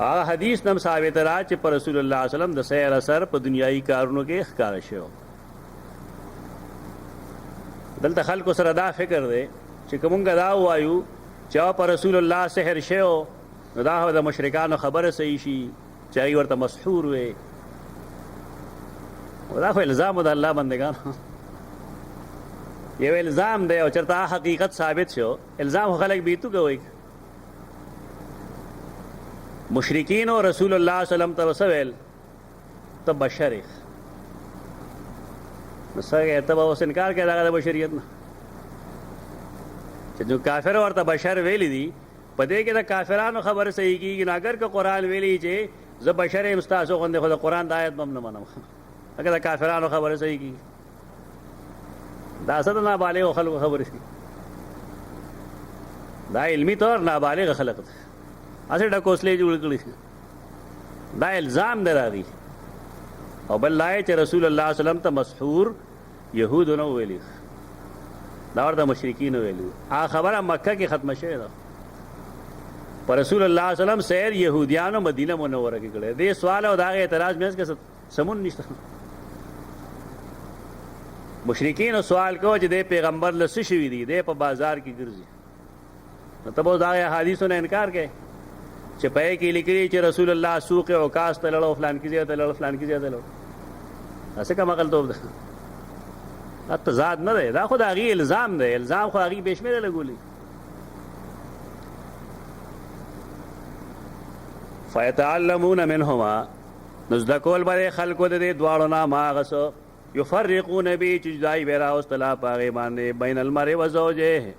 هغه حدیث نم ثابت را چې پر رسول الله صلی الله علیه وسلم د سیر اثر په دنیایي کارونو کې ښکار شو. دلته خلکو سره دا فکر دی چې کومګه دا وایو چې پر رسول الله سحر شو نو دا د مشرکانو خبره صحیح شي چې هغه ورته مسحور وي. دا خو الزام د الله بندگان یو الزام دی او چرته حقیقت ثابت شو الزام خلک بیتو کوي. مشرکین او رسول الله صلی الله علیه وسلم ته وسویل ته بشر نو څنګه ته اوس انکار کوي دا د بشریت نه چې جو کافر ورته بشر ویلی دي په دې کې د کافرانو خبره صحیح کیږي نه اگر که قرآن ویلی چې زه بشر یم ستاسو غوندې خو د قرآن د آیت هم نه منم اگر د کافرانو خبره صحیح کیږي دا څه د نابالغو خلکو خبرې دي دا علمي طور نابالغ خلک دي اسې ډکوسلې جوړ کړي دا الزام دی راغی او بل لای چې رسول الله صلی الله علیه وسلم ته مسحور یهود نو ویلي دا ورته مشرکین ویلي هغه خبره مکه کې ختمه شوې ده پر رسول الله صلی الله علیه وسلم سیر يهوديانو مدینه منوره کې کړي دې سوال او دا اعتراض مې کې سمون نشته. مشرکین سوال کوي چې د پیغمبر لسی شوی دی د په بازار کې ګرځي نو ته به دا حدیثونو انکار کوي چې پې کې لیکلي چې رسول الله سوق عکاظ ته لړو فلان کې ځای ته لړو فلان کې ځای ته لړو اسه کوم عقل توب ده تضاد نه دی دا خو د هغې الزام دی الزام خو هغې بې شمېره لګولي. فیتعلمون منهما نو زده کول به د خلکو د دې دواړو نه ما هغه څه یفرقون به چې جدایي به راوستله په هغې باندې بین المرء و زوجه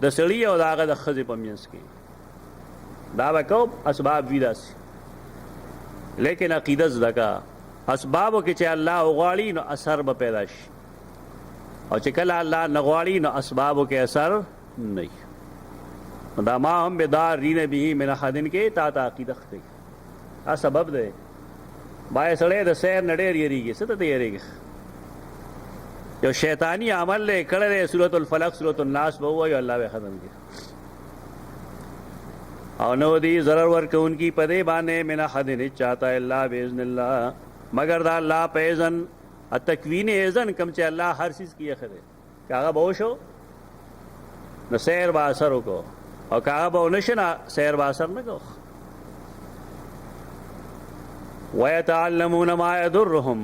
د سړي او د هغه د ښځې په منځ کې دا به کوم اسباب وي داسې لیکن عقیده زده کا اسبابو کې چې الله وغواړي نو اثر به پیدا شي او چې کله الله نه غواړي نو اسبابو کې اثر نه وي. دا ما هم بدارین به من احد کې تا عقیده ښکوي دا سبب دی باید سړی د سیر نه ډېر یېرېږي څه ته ته یېرېږي یو شیطاني عمل دی کړی دی سورة الفلق سورة الناس به ووایو الله به ختم کړي او نو دی ضرر ورکوونکي په دې باندې من احد چاته الا باذن الله مگر دا الله په اذن التکوین اذن کم چې الله هر چیز کیه خره کاغه به وشو نو سیر با اثر وکړو او کاغه به نشنا سیر با اثر نه کو. ويتعلمون ما يضرهم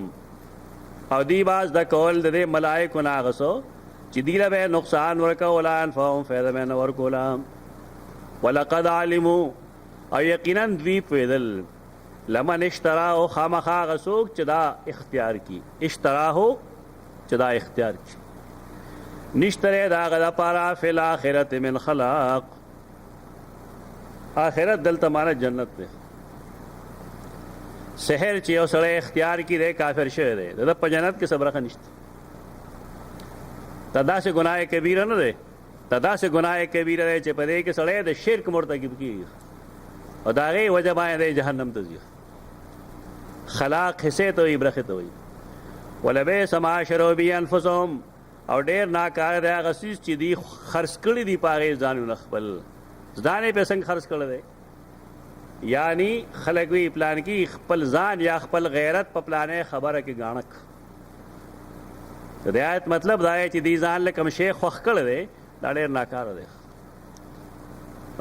او دی باز د کول د ملائکو ناغسو چې دی له نقصان ورکو ولا انفهم فائدہ مې نه ورکولا. ولقد علموا او یقینا دوی پیدل لمن اشتراه خامخا غسوک چې دا اختیار کی اشتراه چې دا اختیار کی نشتره دا غدا پارا فی الاخرت من خلاق آخرت دلته معنی جنت ده. سحر چې یو سړی اختیار کی دی کافر شوی دی د په جنت کې صبرخه نشته تدا سے گناہ کبیره نه دی تدا سے گناہ کبیره دی چې په دې کې سړی د شرک مرتکب کیږي او د هغې وجه باندې جهنم ته ځي. خلاق حصې ته وایي برخې ته وایي. ولبئس ما شروا به انفسهم او ډېر ناکاره دی هغه څیز چې دوی خرڅ کړي دي په هغې ځانونه خپل ځان یې په څنګه خرڅ کړی دی یعنی خلک وی پلان کی خپل ځان یا خپل غیرت په پلانې خبره کې غاڼک د آیت مطلب دا دی چې دې ځان له کوم شی خوښ کړی دی دا ډېر ناکاره دی.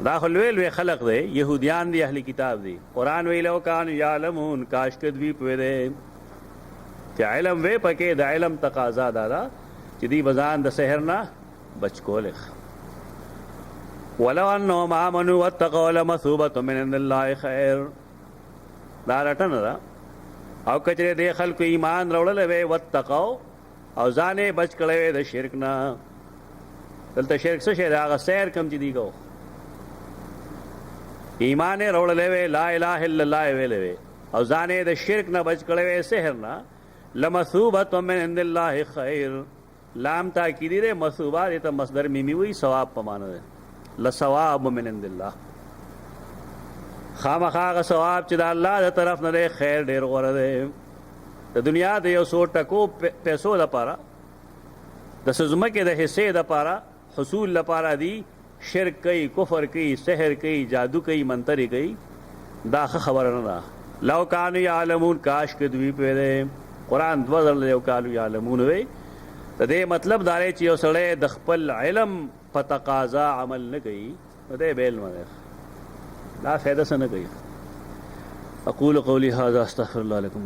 دا خو لوی لوی خلق دی یهودیان دی اهل کتاب دی قرآن وی لو کانوا یعلمون کاش که دوی پوه دی چې علم وی پکې د علم تقاضا دا ده چې دوی به ځان د سحر نه بچ کولی. ولو انهم آمنوا واتقوا لمثوبة من عند الله خیر دا رټنه ده او کچره دې خلکو ایمان راوړل وی واتقوا او ځانې بچ کړی وی د شرک نه. دلته شرک څه شی دی هغه سیر کم چې دی کو ایمان یې راوړلی وی لا اله الا الله یې ویلی وی او ځانې د شرک نه بچ کړی وی سحر نه. لمثوبة من عند الله خیر لام تاکیدی دی مثوبه دې ته مصدر میمی وی ثواب په معنی دی لثواب من عند الله خامخا هغه ثواب چې د الله د طرف نه دی خیر ډېر غوره دی. د دنیا د یو څو ټکو پیسو لپاره د څه ځمکې د حصې لپاره حصول لپاره دی شرک کوي کفر کوي سحر کوي جادو کوي منترې کوي دا خبره نه ده. لو کانوا یعلمون، کاش که دوی پوهېدی. قرآن دوه ځله یو کانوا یعلمون وی. د دې مطلب دا دی چې یو سړی د خپل علم په تقاضا عمل نه کوي، نو دی بې علمه دی، دا فایده څه نه کوي. اقول قولي هذا استغفر الله لكم.